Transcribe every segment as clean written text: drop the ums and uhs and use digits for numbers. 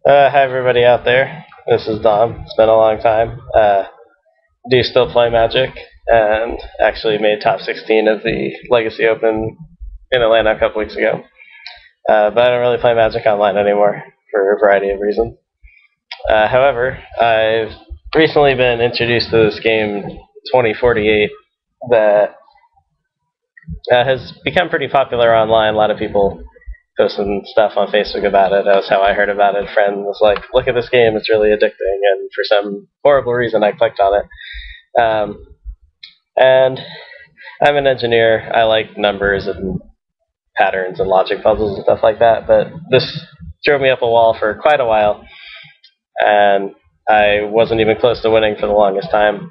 Hi everybody out there. This is Dom. It's been a long time. Do still play Magic, and actually made top 16 of the Legacy Open in Atlanta a couple weeks ago. But I don't really play Magic online anymore for a variety of reasons. However, I've recently been introduced to this game 2048 that has become pretty popular online. A lot of people posting stuff on Facebook about it. That was how I heard about it. A friend was like, "Look at this game; it's really addicting." And for some horrible reason, I clicked on it. And I'm an engineer. I like numbers and patterns and logic puzzles and stuff like that. But this drove me up a wall for quite a while, and I wasn't even close to winning for the longest time.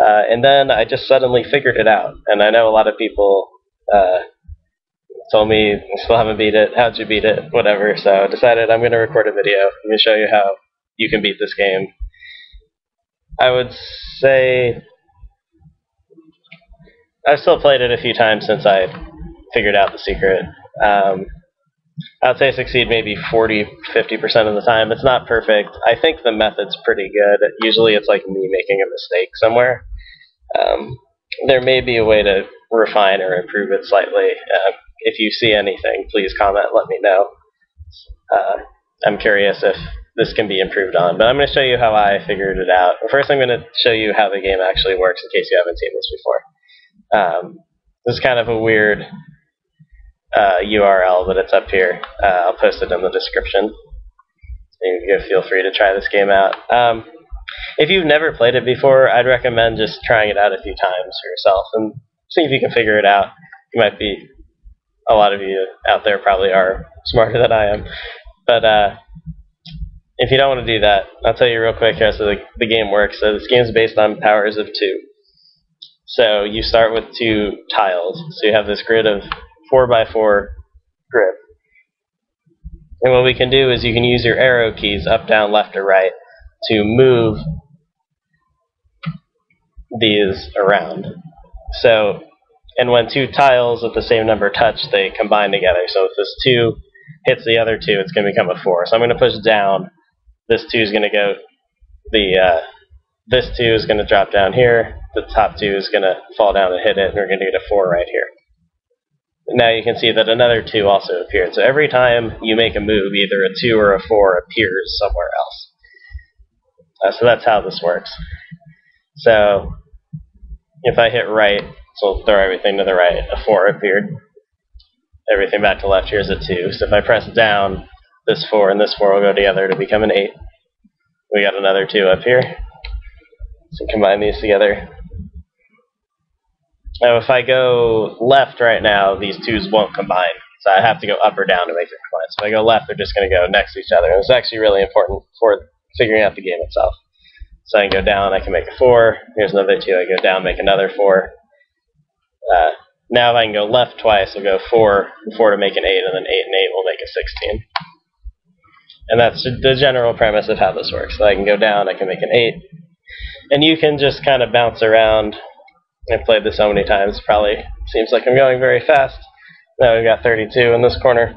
And then I just suddenly figured it out. And I know a lot of people told me, still haven't beat it, how'd you beat it, whatever. So I decided I'm going to record a video. I'm going to show you how you can beat this game. I would say I've still played it a few times since I figured out the secret. I'd say I succeed maybe 40–50% of the time. It's not perfect. I think the method's pretty good. Usually it's like me making a mistake somewhere. There may be a way to refine or improve it slightly. If you see anything, please comment, let me know. I'm curious if this can be improved on, but I'm going to show you how I figured it out. First, I'm going to show you how the game actually works in case you haven't seen this before. This is kind of a weird URL, but it's up here. I'll post it in the description. You can feel free to try this game out. If you've never played it before, I'd recommend just trying it out a few times for yourself and see if you can figure it out. You might be, a lot of you out there probably are smarter than I am. But if you don't want to do that, I'll tell you real quick how the game works. So this game is based on powers of 2. So you start with 2 tiles. So you have this grid of 4x4 grid. And what we can do is you can use your arrow keys up, down, left, or right to move these around. So, and when 2 tiles with the same number touch, they combine together. So if this 2 hits the other 2, it's going to become a 4. So I'm going to push down. This 2 is going to go, this 2 is going to drop down here. The top 2 is going to fall down and hit it, and we're going to get a 4 right here. Now you can see that another 2 also appeared. So every time you make a move, either a 2 or a 4 appears somewhere else. So that's how this works. So if I hit right, so we'll throw everything to the right, a 4 appeared. Everything back to left, here's a 2. So if I press down, this 4 and this 4 will go together to become an 8. We got another 2 up here. So combine these together. Now if I go left right now, these 2's won't combine. So I have to go up or down to make them combine. So if I go left, they're just going to go next to each other. And it's actually really important for figuring out the game itself. So I can go down, I can make a 4. Here's another 2. I go down, make another 4. Now if I can go left twice, we'll go 4 to make an 8, and then 8 and 8 will make a 16. And that's the general premise of how this works. So I can go down, I can make an 8. And you can just kind of bounce around. I've played this so many times, probably seems like I'm going very fast. Now we've got 32 in this corner.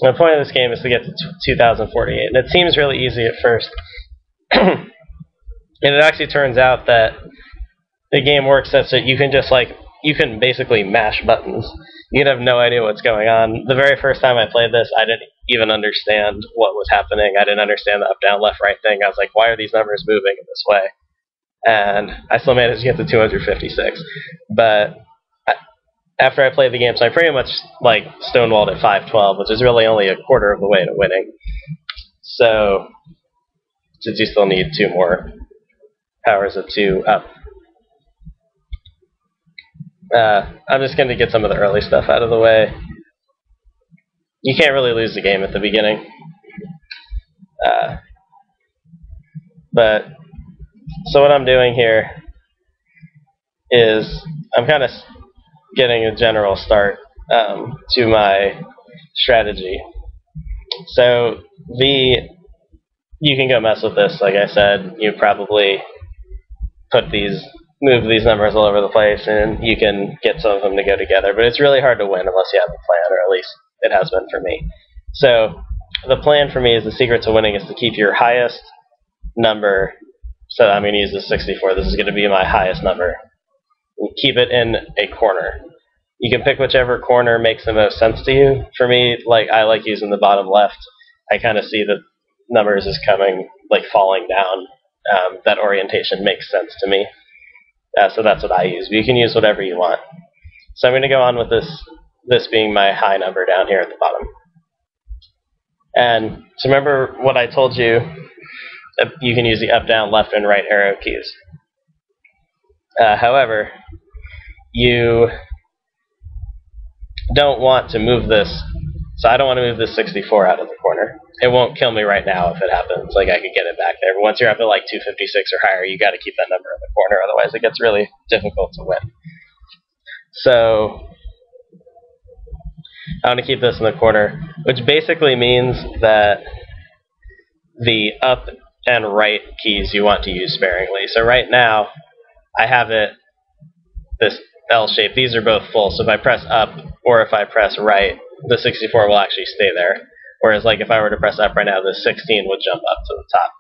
And the point of this game is to get to 2048. And it seems really easy at first. And it actually turns out that the game works such that you can just you can basically mash buttons. You can have no idea what's going on. The very first time I played this, I didn't even understand what was happening. I didn't understand the up, down, left, right thing. I was like, why are these numbers moving in this way? And I still managed to get to 256. But after I played the game, so I pretty much stonewalled at 512, which is really only a quarter of the way to winning. So you still need 2 more powers of 2 up. I'm just going to get some of the early stuff out of the way. You can't really lose the game at the beginning. So what I'm doing here is I'm kind of getting a general start to my strategy. So you can go mess with this, like I said. You probably move these numbers all over the place, and you can get some of them to go together. But it's really hard to win unless you have a plan, or at least it has been for me. So the plan for me is the secret to winning is to keep your highest number. So I'm going to use the 64. This is going to be my highest number. Keep it in a corner. You can pick whichever corner makes the most sense to you. For me, I like using the bottom left. I kind of see the numbers as coming, falling down. That orientation makes sense to me. So that's what I use. But you can use whatever you want. So I'm going to go on with this being my high number down here at the bottom. And so remember what I told you, you can use the up, down, left, and right arrow keys. However, you don't want to move this. So I don't want to move this 64 out of the corner. It won't kill me right now if it happens. I could get it back there. But once you're up at 256 or higher, you got to keep that number in the corner. Otherwise, it gets really difficult to win. So I want to keep this in the corner, which basically means that the up and right keys you want to use sparingly. So right now, I have it this L shape. These are both full. So if I press up or if I press right, the 64 will actually stay there. Whereas if I were to press up right now, the 16 would jump up to the top.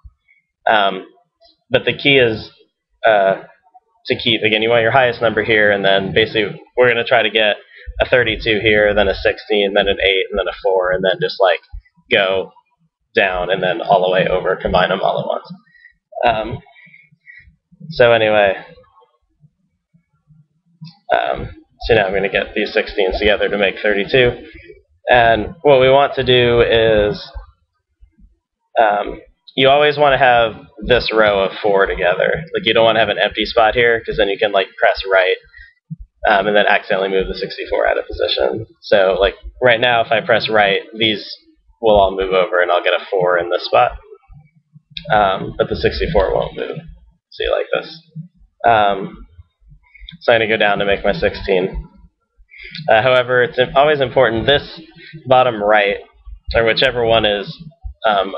But the key is to keep, again, you want your highest number here, and then basically we're going to try to get a 32 here, then a 16, then an 8, and then a 4, and then just go down and then all the way over, combine them all at once. So anyway, so now I'm going to get these 16s together to make 32. And what we want to do is you always want to have this row of 4 together. You don't want to have an empty spot here, because then you can press right and then accidentally move the 64 out of position. So right now, if I press right, these will all move over and I'll get a 4 in this spot. But the 64 won't move. See, like this. So I'm going to go down to make my 16. However, it's always important, this bottom right, or whichever one is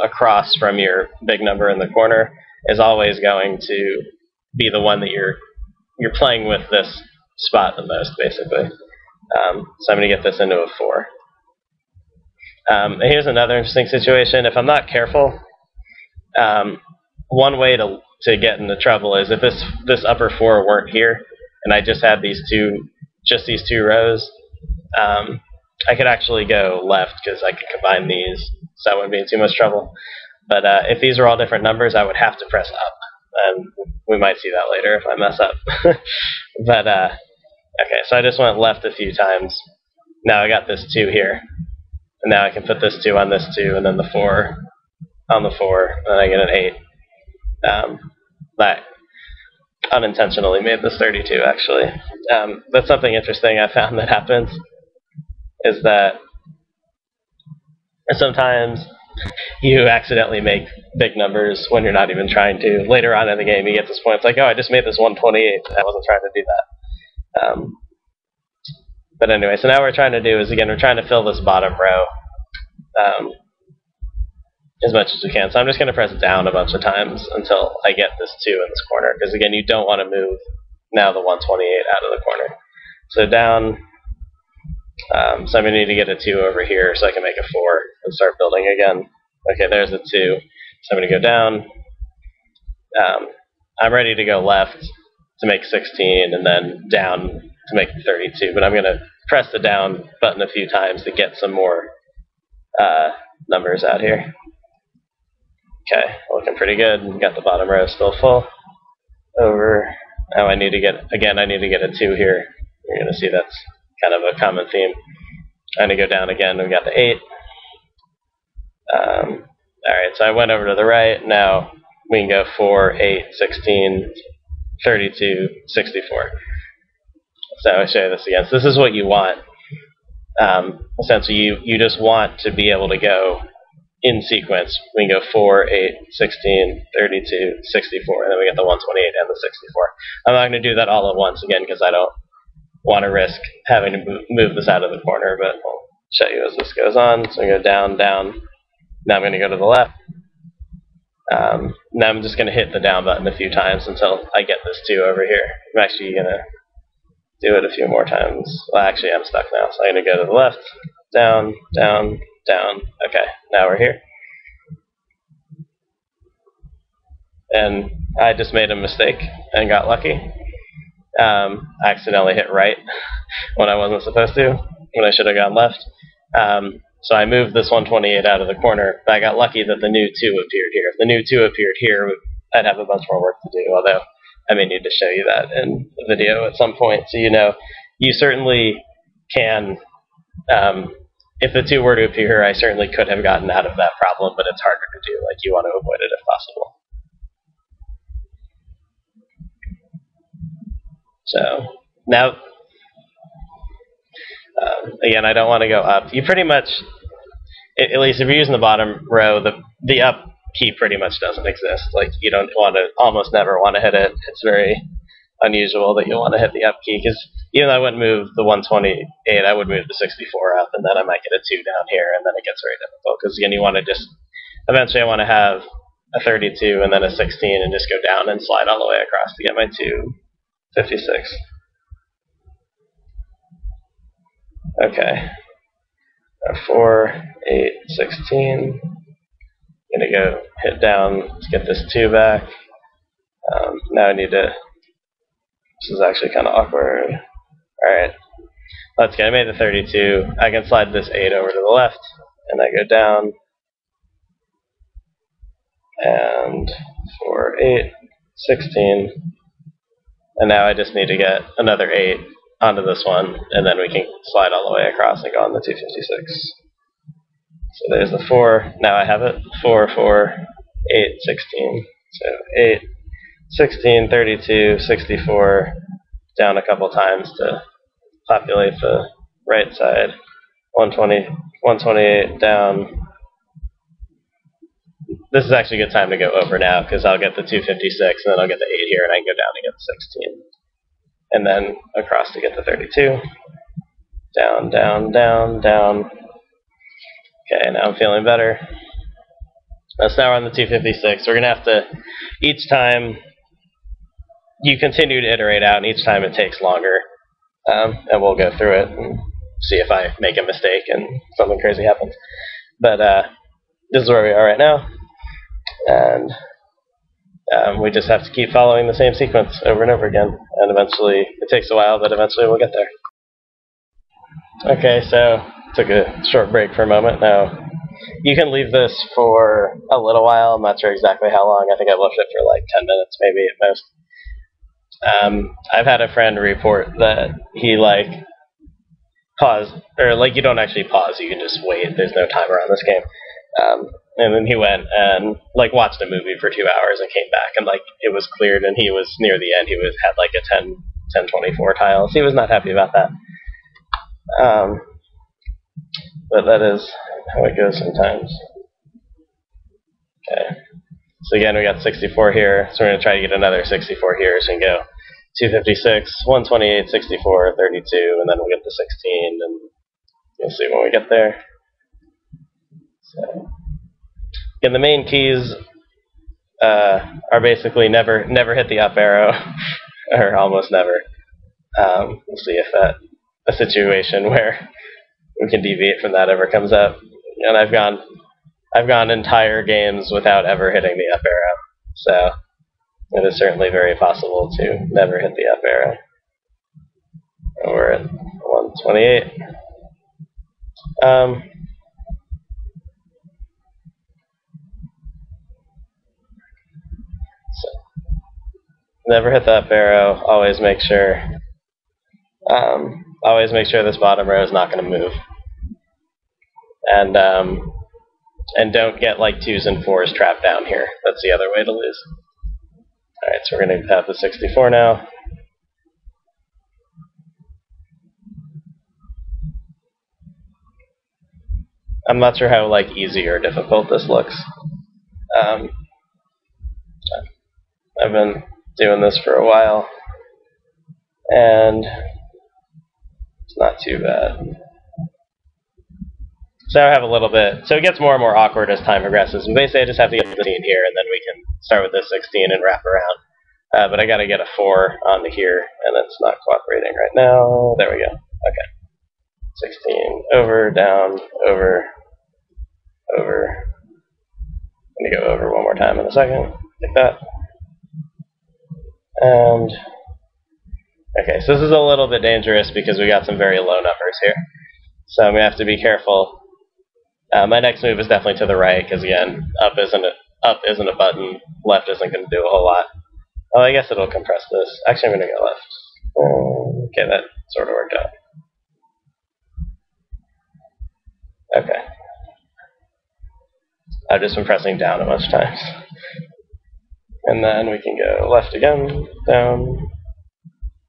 across from your big number in the corner, is always going to be the one that you're playing with this spot the most, basically. So I'm going to get this into a 4. Here's another interesting situation. If I'm not careful, one way to get into trouble is if this upper 4 weren't here, and I just had these two rows, I could actually go left because I could combine these, so I wouldn't be in too much trouble. But if these are all different numbers, I would have to press up, and we might see that later if I mess up. But okay, so I just went left a few times. Now I got this 2 here, and now I can put this 2 on this 2, and then the 4 on the 4, and I get an 8. That unintentionally made this 32, actually. That's something interesting I found that happens, is that sometimes you accidentally make big numbers when you're not even trying to. Later on in the game, you get this point, it's oh, I just made this 128. I wasn't trying to do that. But anyway, so now what we're trying to do is, again, we're trying to fill this bottom row as much as we can. So I'm just going to press down a bunch of times until I get this 2 in this corner, because, again, you don't want to move now the 128 out of the corner. So down, so I'm going to need to get a 2 over here so I can make a 4 and start building again. Okay, there's a 2. So I'm going to go down. I'm ready to go left to make 16 and then down to make 32, but I'm going to press the down button a few times to get some more numbers out here. Okay, looking pretty good. Got the bottom row still full. Over. Now I need to get, again, I need to get a 2 here. You're going to see that's kind of a common theme. I'm going to go down again. We got the 8. Alright, so I went over to the right. Now we can go 4, 8, 16, 32, 64. So I'll show you this again. So this is what you want. Essentially, you just want to be able to go in sequence. We can go 4, 8, 16, 32, 64, and then we get the 128 and the 64. I'm not going to do that all at once again because I don't want to risk having to move this out of the corner, but I'll show you as this goes on. So I go down, down. Now I'm going to go to the left. Now I'm just going to hit the down button a few times until I get this 2 over here. I'm actually going to do it a few more times. Well, actually, I'm stuck now, so I'm going to go to the left, down, down, down. Okay, now we're here. And I just made a mistake and got lucky. I accidentally hit right when I wasn't supposed to, when I should have gone left. So I moved this 128 out of the corner, but I got lucky that the new 2 appeared here. If the new 2 appeared here, I'd have a bunch more work to do, although I may need to show you that in the video at some point, so you know. You certainly can, if the 2 were to appear here, I certainly could have gotten out of that problem, but it's harder to do. Like, you want to avoid it if possible. So now, again, I don't want to go up. You pretty much, at least if you're using the bottom row, the up key pretty much doesn't exist. Like, you don't want to, almost never want to hit it. It's very unusual that you want to hit the up key, because even though I wouldn't move the 128, I would move the 64 up, and then I might get a 2 down here, and then it gets very difficult. Because again, you want to just, eventually I want to have a 32 and then a 16 and just go down and slide all the way across to get my 256. Okay. 4, 8, 16. I'm going to go hit down to get this 2 back. Now I need to, this is actually kind of awkward. Alright, let's get, I made the 32. I can slide this 8 over to the left, and I go down. And 4, 8, 16. And now I just need to get another 8 onto this one, and then we can slide all the way across and go on the 256. So there's the 4. Now I have it. 4, 4, 8, 16. So 8, 16, 32, 64, down a couple times to populate the right side. 120, 128 down. This is actually a good time to go over now, because I'll get the 256, and then I'll get the 8 here, and I can go down and get the 16. And then across to get the 32. Down, down, down, down. Okay, now I'm feeling better. Now we're on the 256. We're going to have to, each time, you continue to iterate out, and each time it takes longer. And we'll go through it and see if I make a mistake and something crazy happens. But this is where we are right now. And we just have to keep following the same sequence over and over again. And eventually, it takes a while, but eventually we'll get there. Okay, so took a short break for a moment. Now, you can leave this for a little while. I'm not sure exactly how long. I think I left it for like 10 minutes, maybe at most. I've had a friend report that he paused, or you don't actually pause, you can just wait. There's no timer on this game. And then he went and watched a movie for 2 hours and came back, and it was cleared, and he was near the end. He had a 1024 tile, so he was not happy about that. But that is how it goes sometimes. Okay. So again, we got 64 here, so we're going to try to get another 64 here, so we can go 256, 128, 64, 32, and then we'll get the 16, and you'll see when we get there. So, again, the main keys are basically never hit the up arrow, or almost never. We'll see if a situation where we can deviate from that ever comes up. And I've gone entire games without ever hitting the up arrow, so it is certainly very possible to never hit the up arrow. And we're at 128. So never hit the up arrow. Always make sure this bottom row is not going to move. And don't get 2s and 4s trapped down here. That's the other way to lose. Alright, so we're going to have the 64 now. I'm not sure how easy or difficult this looks. I've been doing this for a while, and it's not too bad. So I have a little bit, so it gets more and more awkward as time progresses. And basically I just have to get the 16 here, and then we can start with this 16 and wrap around. But I got to get a 4 onto here, and it's not cooperating right now. There we go. Okay. 16, over, down, over. over. I'm going to go over one more time in a second, like that. And okay, so this is a little bit dangerous because we got some very low numbers here. So I'm going to have to be careful. My next move is definitely to the right because, again, up isn't a button. Left isn't going to do a whole lot. Oh, I guess it'll compress this. Actually, I'm going to go left. Okay, that sort of worked out. Okay. I've just been pressing down a bunch of times. And then we can go left again, down,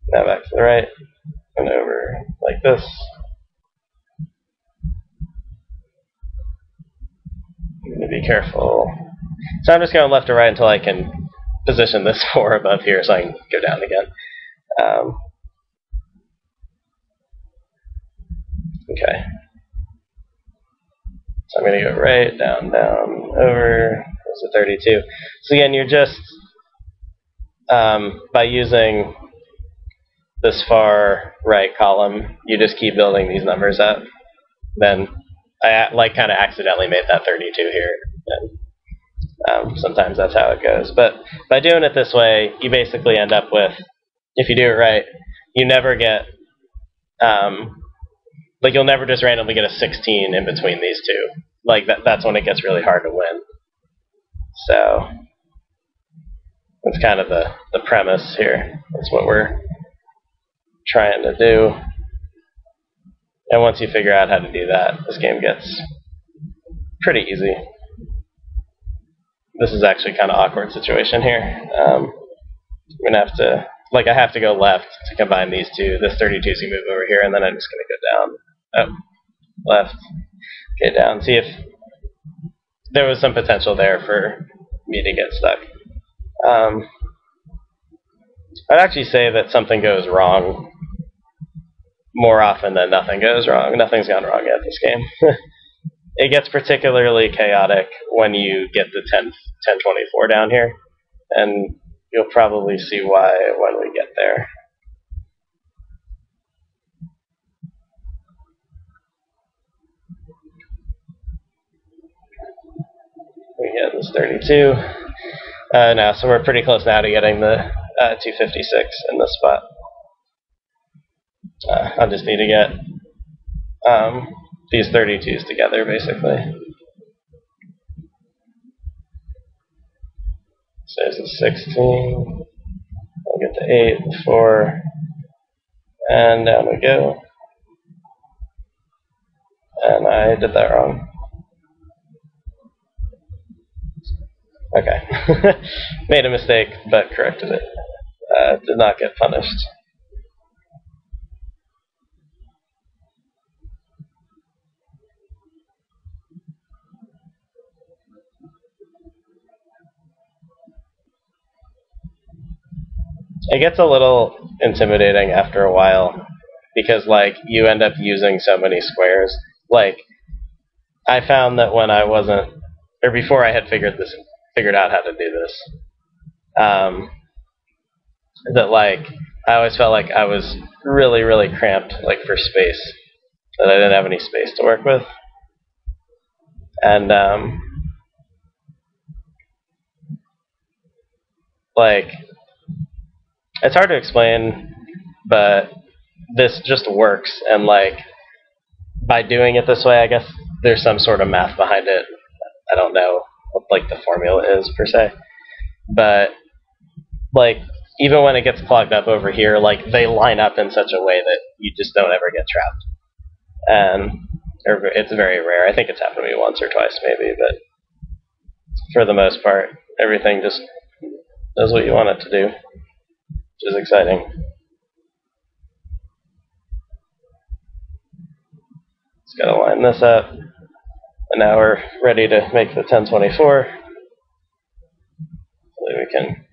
now back to the right, and over like this. I'm going to be careful. So I'm just going left to right until I can position this 4 above here so I can go down again. Okay. So I'm going to go right, down, down, over. There's a 32. So again, you're just, by using this far right column, you just keep building these numbers up. Then I kind of accidentally made that 32 here. And sometimes that's how it goes. But by doing it this way, you basically end up with, if you do it right, you never get, like you'll never just randomly get a 16 in between these two. Like that's when it gets really hard to win. So that's kind of the premise here. That's what we're trying to do. And once you figure out how to do that, this game gets pretty easy. This is actually kind of awkward situation here. I'm gonna have to, like, I have to go left to combine these two. This 32 is gonna move over here, and then I'm just gonna go down. Oh, left. Okay, down. See if there was some potential there for me to get stuck. I'd actually say that something goes wrong more often than nothing goes wrong. Nothing's gone wrong yet this game. It gets particularly chaotic when you get the 1024 down here, and you'll probably see why when we get there. We get this 32. Now, so we're pretty close now to getting the 256 in this spot. I'll just need to get these 32s together, basically. So there's a 16. I'll get the 8, 4, and down we go. And I did that wrong. Okay. Made a mistake, but corrected it. Did not get punished. It gets a little intimidating after a while because, like, you end up using so many squares. Like, I found that when I wasn't, or before I had figured out how to do this, that, like, I always felt like I was really, really cramped, like, for space, that I didn't have any space to work with. And, like, it's hard to explain, but this just works, and, like, by doing it this way, I guess there's some sort of math behind it. I don't know what, like, the formula is, per se. But, like, even when it gets clogged up over here, like, they line up in such a way that you just don't ever get trapped. And it's very rare. I think it's happened to me once or twice, maybe, but for the most part, everything just does what you want it to do, which is exciting. Just gotta line this up. And now we're ready to make the 1024. So we can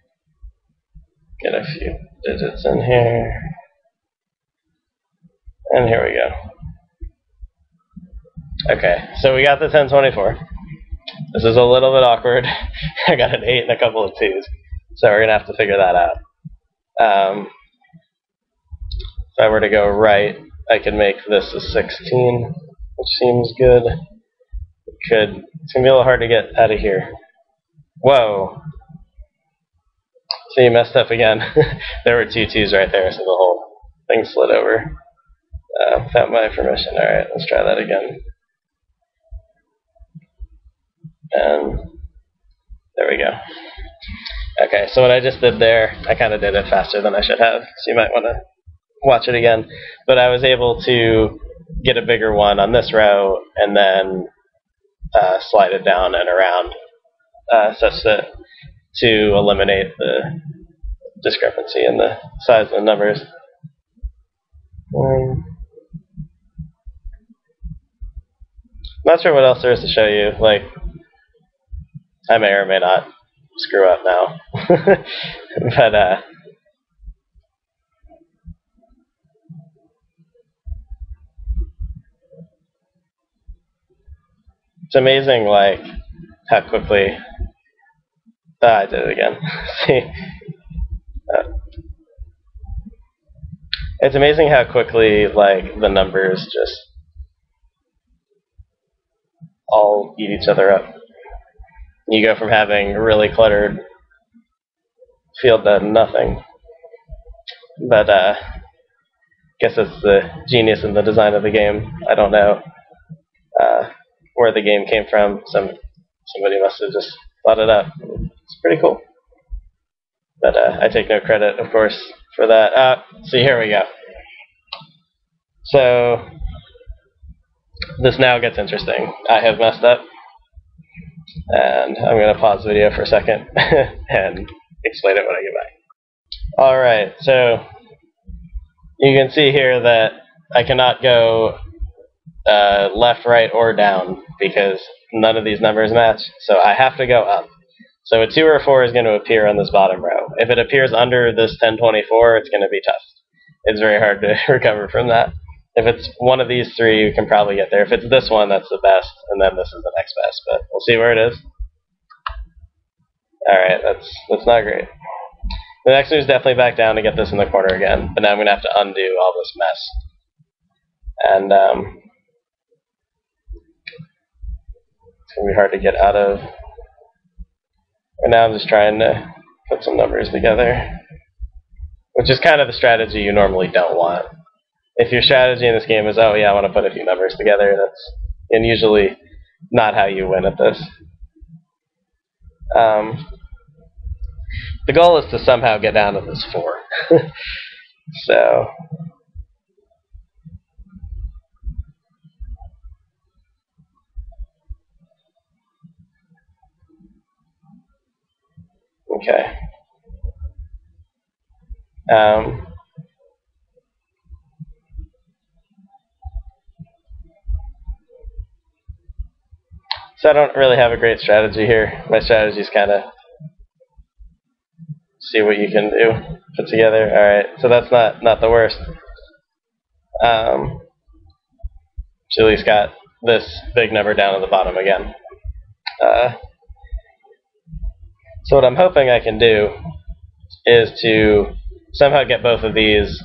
get a few digits in here. And here we go. Okay, so we got the 1024. This is a little bit awkward. I got an 8 and a couple of 2s. So we're going to have to figure that out. If I were to go right, I could make this a 16, which seems good. It's gonna be a little hard to get out of here. Whoa. So you messed up again. There were 2 2s right there, so the whole thing slid over. Without my permission. Alright, let's try that again. And there we go. Okay, so what I just did there, I kind of did it faster than I should have, so you might want to watch it again. But I was able to get a bigger one on this row and then slide it down and around such that to eliminate the discrepancy in the size of the numbers. Not sure what else there is to show you. Like, I may or may not screw up now. But it's amazing, like, how quickly I did it again. See, it's amazing how quickly, like, the numbers just all eat each other up. You go from having a really cluttered field to nothing. But I guess it's the genius in the design of the game. I don't know where the game came from. Somebody must have just thought it up. It's pretty cool. But I take no credit, of course, for that. See, here we go. So this now gets interesting. I have messed up. And I'm going to pause the video for a second and explain it when I get back. Alright, so you can see here that I cannot go left, right, or down because none of these numbers match, so I have to go up. So a 2 or a 4 is going to appear on this bottom row. If it appears under this 1024, it's going to be tough. It's very hard to recover from that. If it's one of these 3, you can probably get there. If it's this one, that's the best, and then this is the next best, but we'll see where it is. Alright, that's not great. The next move is definitely back down to get this in the corner again, but now I'm going to have to undo all this mess. And it's going to be hard to get out of. And now I'm just trying to put some numbers together, which is kind of the strategy you normally don't want. If your strategy in this game is, oh yeah, I want to put a few numbers together, that's usually not how you win at this. The goal is to somehow get down to this 4. So okay. So I don't really have a great strategy here. My strategy is kind of see what you can do, put together. Alright, so that's not the worst. Julie's got this big number down at the bottom again. So what I'm hoping I can do is to somehow get both of these,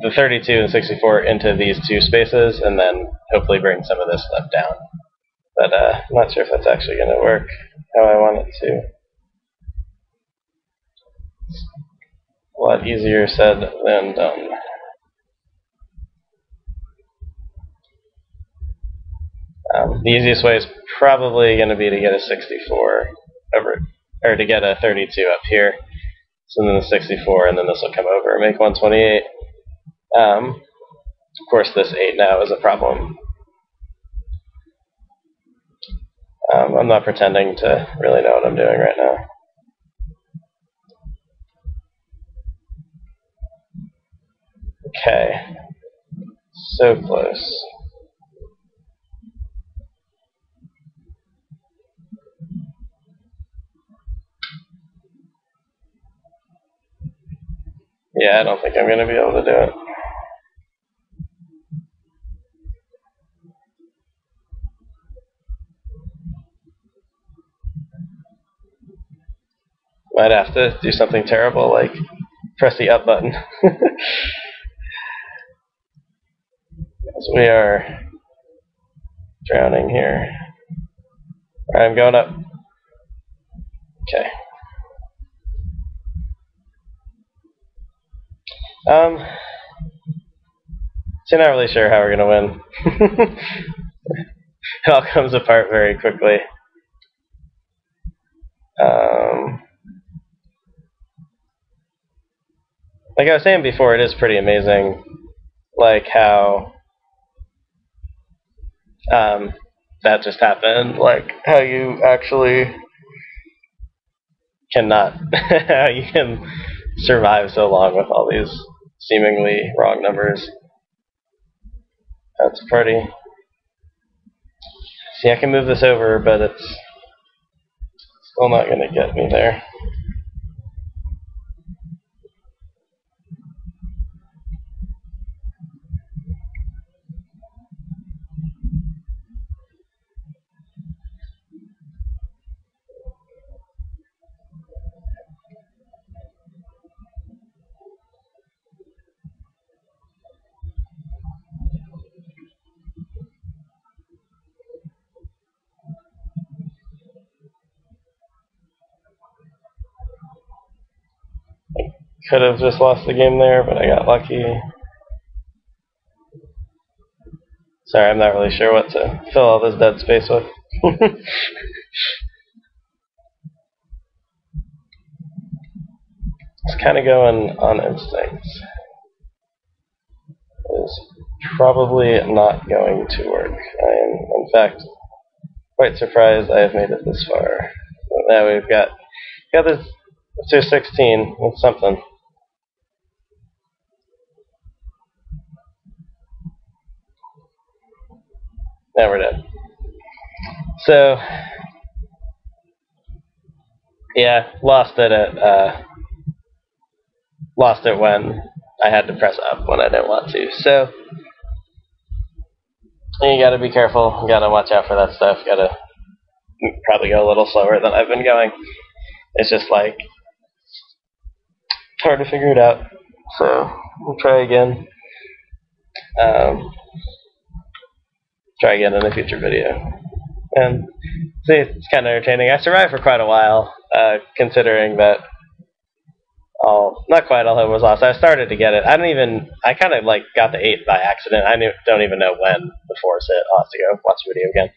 the 32 and 64, into these 2 spaces, and then hopefully bring some of this stuff down. But I'm not sure if that's actually going to work how I want it to. It's a lot easier said than done. The easiest way is probably going to be to get a 64 over, or to get a 32 up here. So then the 64, and then this will come over and make 128. Of course, this 8 now is a problem. I'm not pretending to really know what I'm doing right now. Okay. So close. Yeah, I don't think I'm going to be able to do it. Might have to do something terrible like press the up button. As we are drowning here. Alright, I'm going up. Okay. So not really sure how we're gonna win. It all comes apart very quickly. Like I was saying before, it is pretty amazing, like how that just happened. Like how you actually cannot, how you can survive so long with all these seemingly wrong numbers. That's pretty. See, I can move this over, but it's still not going to get me there. Could have just lost the game there, but I got lucky. Sorry, I'm not really sure what to fill all this dead space with. It's kind of going on instinct. It's probably not going to work. I am, in fact, quite surprised I have made it this far. Now we've got this to 16 with something. Now we're dead. So, yeah, lost it when I had to press up when I didn't want to. So, you gotta be careful. You gotta watch out for that stuff. Gotta probably go a little slower than I've been going. It's just like hard to figure it out. So, we'll try again. Try again in a future video. And see, it's kind of entertaining. I survived for quite a while, considering that not quite all hope was lost. I started to get it. I kind of like got the 8 by accident. Don't even know when the 4's hit. I'll have to go watch the video again.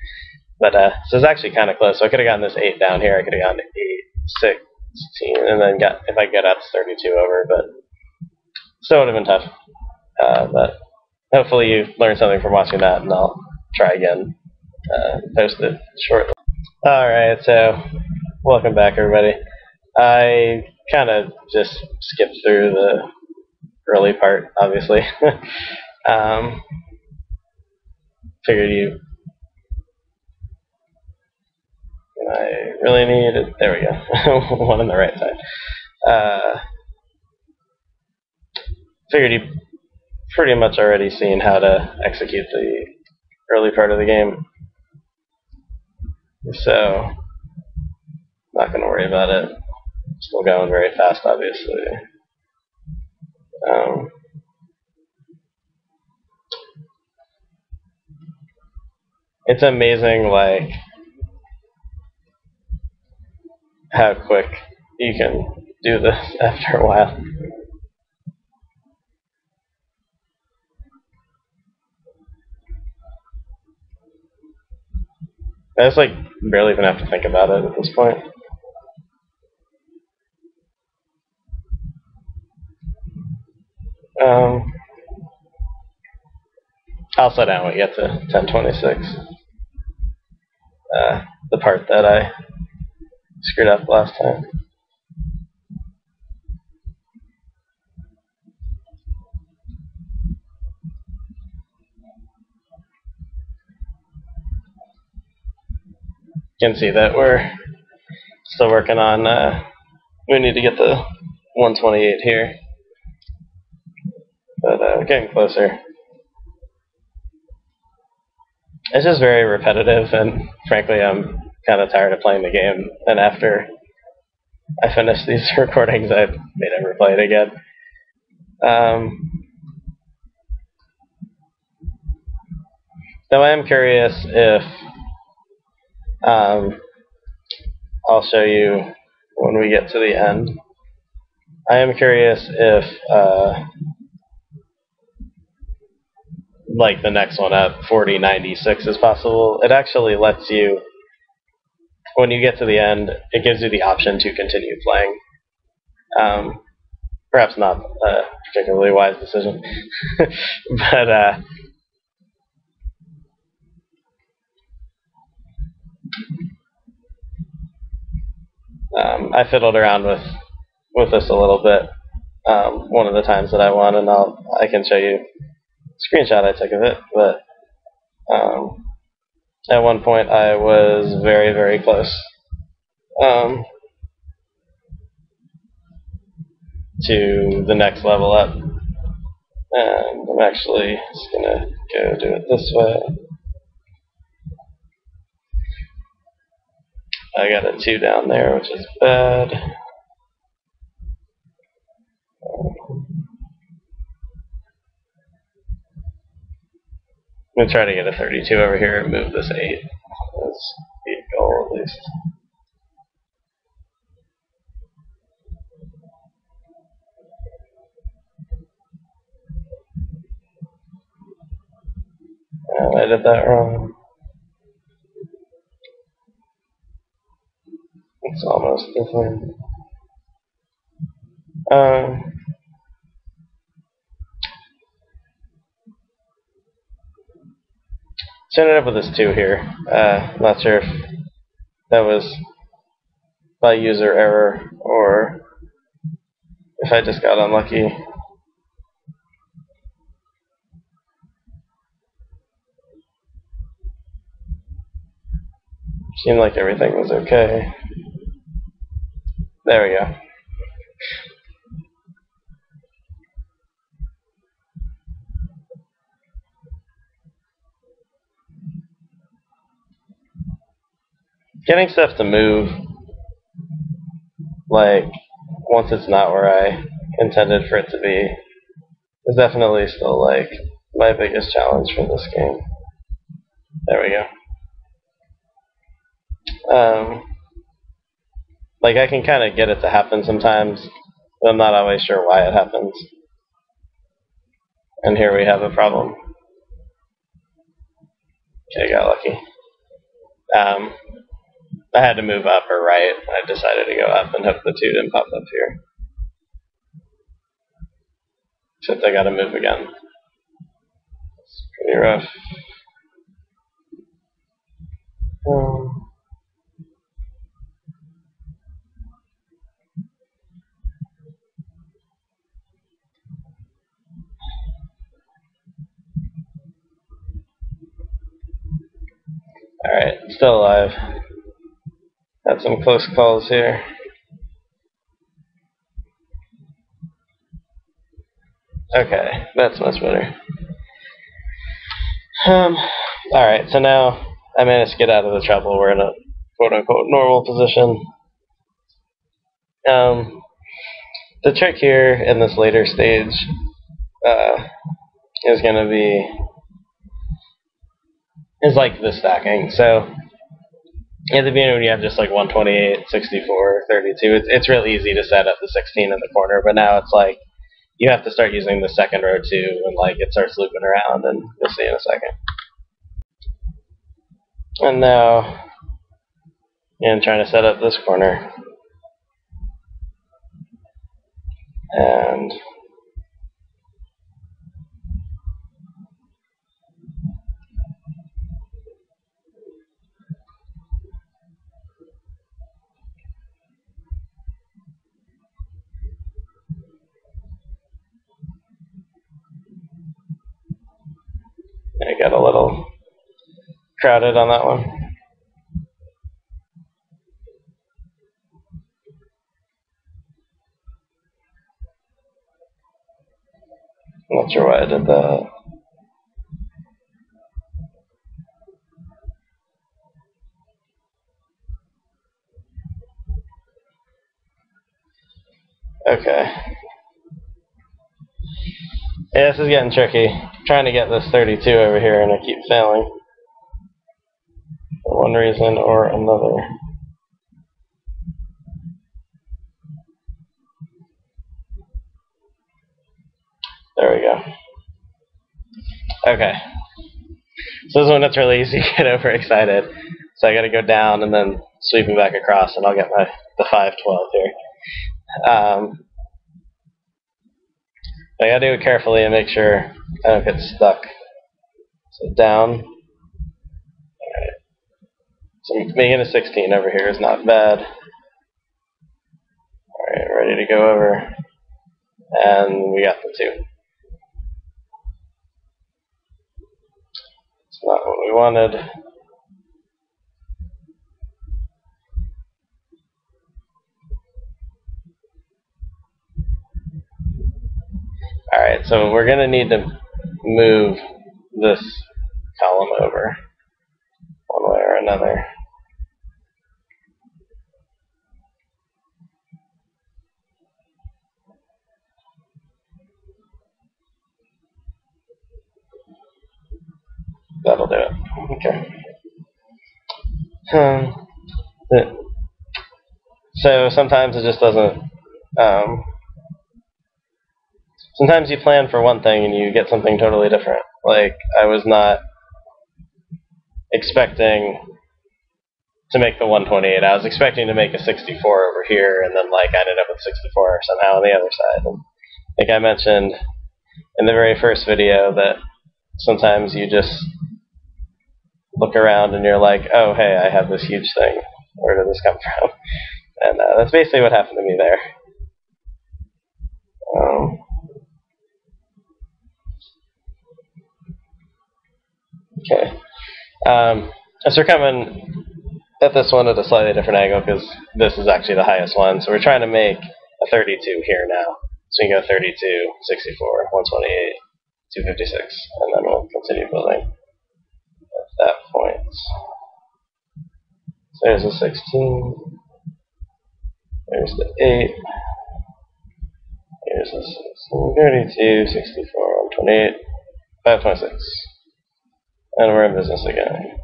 But so it's actually kind of close. So I could have gotten this 8 down here. I could have gotten 8, 16, and then if I get up to 32 over. But still would have been tough. But hopefully you learned something from watching that, and I'll try again. Post it shortly. Alright, so welcome back, everybody. I kind of just skipped through the early part, obviously. Figured I really need it. There we go. One on the right side. Figured you pretty much already seen how to execute the early part of the game. So, not going to worry about it. Still going very fast, obviously. It's amazing, like, how quick you can do this after a while. I just, like, barely even have to think about it at this point. I'll slow down when we get to 1026. The part that I screwed up last time. You can see that we're still working on, we need to get the 128 here. But we're getting closer. It's just very repetitive, and frankly, I'm kind of tired of playing the game. And after I finish these recordings, I may never play it again. Though I am curious if I'll show you when we get to the end. I am curious if like the next one at 4096 is possible. It actually lets you, when you get to the end, it gives you the option to continue playing. Perhaps not a particularly wise decision, but I fiddled around with this a little bit one of the times that I won, and I can show you a screenshot I took of it. But at one point I was very, very close to the next level up, and I'm actually just gonna go do it this way. I got a 2 down there, which is bad. I'm going to try to get a 32 over here and move this 8. That's the goal, at least. I did that wrong. It's almost different. So I ended up with this 2 here. Not sure if that was by user error or if I just got unlucky. Seemed like everything was okay. There we go. Getting stuff to move, like, once it's not where I intended for it to be, is definitely still, like, my biggest challenge for this game. There we go. Like, I can kind of get it to happen sometimes, but I'm not always sure why it happens. And here we have a problem. Okay, got lucky. I had to move up or right. I decided to go up and hope the 2 didn't pop up here. Except I gotta move again. It's pretty rough. Alright, still alive. Had some close calls here. Okay, that's much better. Alright, so now I managed to get out of the trouble. We're in a quote-unquote normal position. The trick here in this later stage is going to be like the stacking. So at the beginning when you have just like 128, 64, 32, it's real easy to set up the 16 in the corner, but now it's like you have to start using the second row too, and like it starts looping around, and you'll see in a second. And now I'm trying to set up this corner. And I got a little crowded on that one. I'm not sure why I did that. Okay. Yeah, this is getting tricky. I'm trying to get this 32 over here and I keep failing. one reason or another. There we go. Okay. So this is when it's really easy to get overexcited. So I got to go down and then sweep it back across, and I'll get the 512 here. I got to do it carefully and make sure I don't get stuck. So down. Alright. So making a 16 over here is not bad. Alright, ready to go over. And we got the 2. It's not what we wanted. Alright, so we're going to need to move this column over one way or another. That'll do it. Okay. So sometimes it just doesn't. Sometimes you plan for one thing and you get something totally different. Like, I was not expecting to make the 128. I was expecting to make a 64 over here, and then I ended up with 64 somehow on the other side. And I think I mentioned in the very first video that sometimes you just look around and you're like, oh, hey, I have this huge thing. Where did this come from? And that's basically what happened to me there. Okay. So we're coming at this one at a slightly different angle because this is actually the highest one. So we're trying to make a 32 here now. So we can go 32, 64, 128, 256, and then we'll continue building at that point. So there's a 16. There's the 8. Here's the 16, 32, 64, 128, 526. And we're in business again.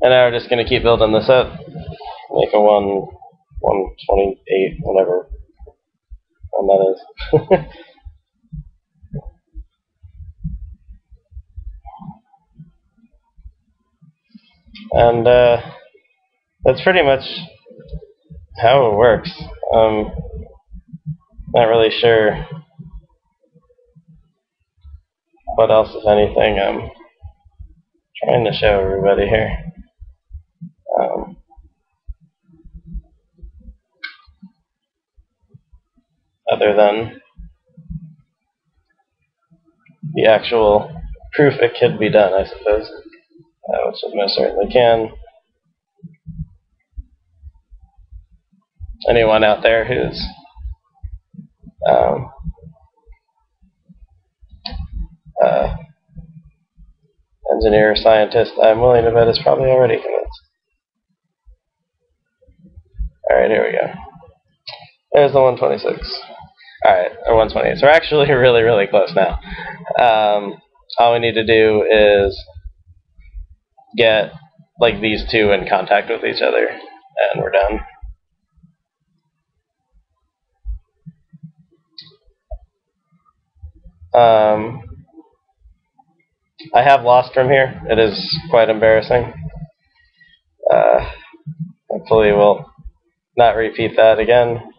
And now we're just going to keep building this up. Make a 128, whatever that is. And that's pretty much how it works. Not really sure what else, if anything, I'm trying to show everybody here. Other than the actual proof it could be done, I suppose, which it most certainly can. Anyone out there who's engineer or scientist, I'm willing to bet is probably already convinced. Alright, here we go. There's the 126. Alright, or 128. So we're actually really, really close now. All we need to do is get these two in contact with each other, and we're done. I have lost from here. It is quite embarrassing. Hopefully we'll not repeat that again.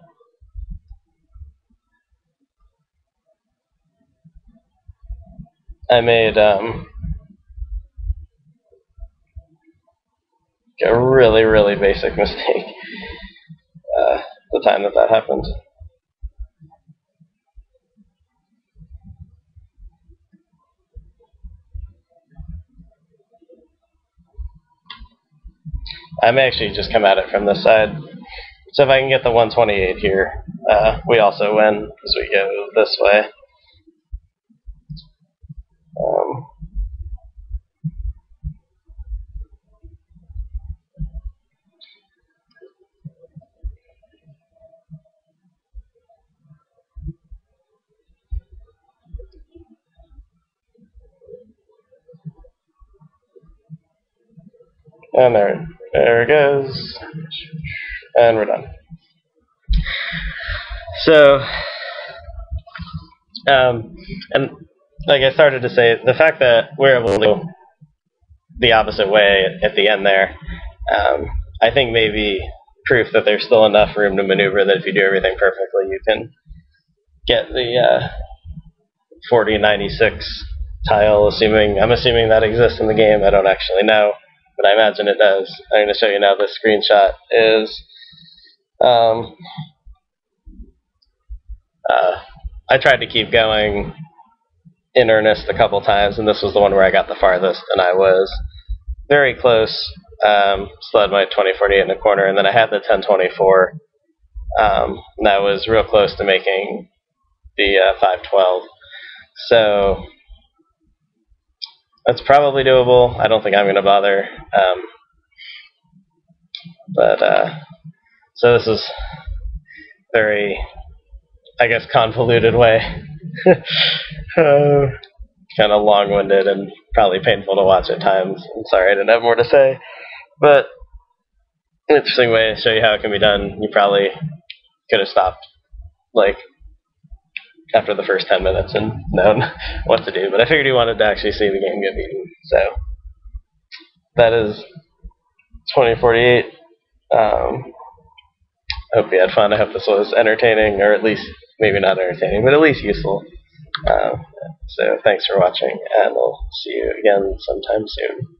I made a really, really basic mistake the time that happened. I may actually just come at it from this side. So if I can get the 128 here, we also win because we go this way. And there it goes. And we're done. So, and like I started to say, the fact that we're able to go the opposite way at the end there, I think maybe proof that there's still enough room to maneuver that if you do everything perfectly, you can get the 4096 tile, I'm assuming that exists in the game. I don't actually know, but I imagine it does. I'm going to show you now. This screenshot is I tried to keep going in earnest a couple times, and this was the one where I got the farthest, and I was very close. Still had my 2048 in the corner, and then I had the 1024. And that was real close to making the 512. So that's probably doable. I don't think I'm going to bother. So this is very, I guess, convoluted way. Kind of long-winded and probably painful to watch at times. I'm sorry I didn't have more to say. But an interesting way to show you how it can be done. You probably could have stopped like after the first 10 minutes and known what to do. But I figured you wanted to actually see the game get beaten. So that is 2048. I hope you had fun. I hope this was entertaining, or at least maybe not entertaining, but at least useful. So thanks for watching, and we'll see you again sometime soon.